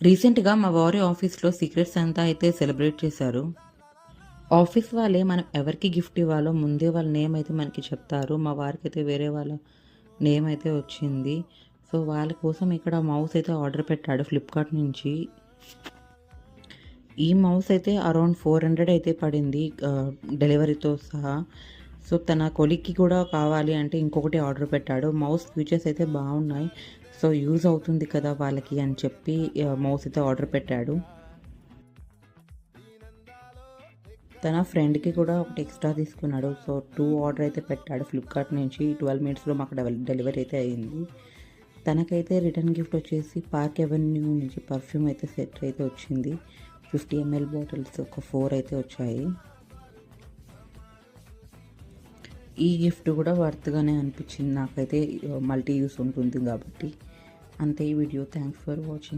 రీసెంట్‌గా మా వారి ఆఫీస్‌లో సీక్రెట్ సాంతా అయితే సెలబ్రేట్ చేశారు. ఆఫీస్ వాళ్ళే మనం ఎవరికి గిఫ్ట్ ఇవ్వాలో ముందే వాళ్ళ నేమ్ అయితే మనకి చెప్తారు. మా వారికైతే వేరే వాళ్ళ నేమ్ అయితే వచ్చింది. సో, వాళ్ళ కోసం ఇక్కడ మౌస్ అయితే ఆర్డర్ పెట్టాడు ఫ్లిప్‌కార్ట్ నుంచి. ఈ మౌస్ అయితే అరౌండ్ 400 అయితే పడింది డెలివరీతో సహా. సో, తన కొలీగ్‌కి కూడా కావాలి అంటే ఇంకొకటి ఆర్డర్ పెట్టాడు. మౌస్ ఫీచర్స్ అయితే బాగున్నాయి. సో, యూజ్ అవుతుంది కదా వాళ్ళకి అని చెప్పి మౌస్ అయితే ఆర్డర్ పెట్టాడు. తన ఫ్రెండ్‌కి కూడా ఒకటి ఎక్స్ట్రా తీసుకున్నాడు. సో, 2 ఆర్డర్ అయితే పెట్టాడు ఫ్లిప్‌కార్ట్ నుంచి. 12 మినిట్స్‌లో మాకు డెలివరీ అయితే అయింది. తనకైతే రిటర్న్ గిఫ్ట్ వచ్చేసి పార్క్ అవెన్యూ నుంచి పర్ఫ్యూమ్ అయితే సెట్ అయితే వచ్చింది. 50 ml బాటిల్స్ ఒక 4 అయితే వచ్చాయి. ఈ గిఫ్ట్ కూడా వర్త్‌గానే అనిపించింది నాకైతే. మల్టీ యూజ్ ఉంటుంది కాబట్టి. అంతే ఈ వీడియో. Thanks for watching.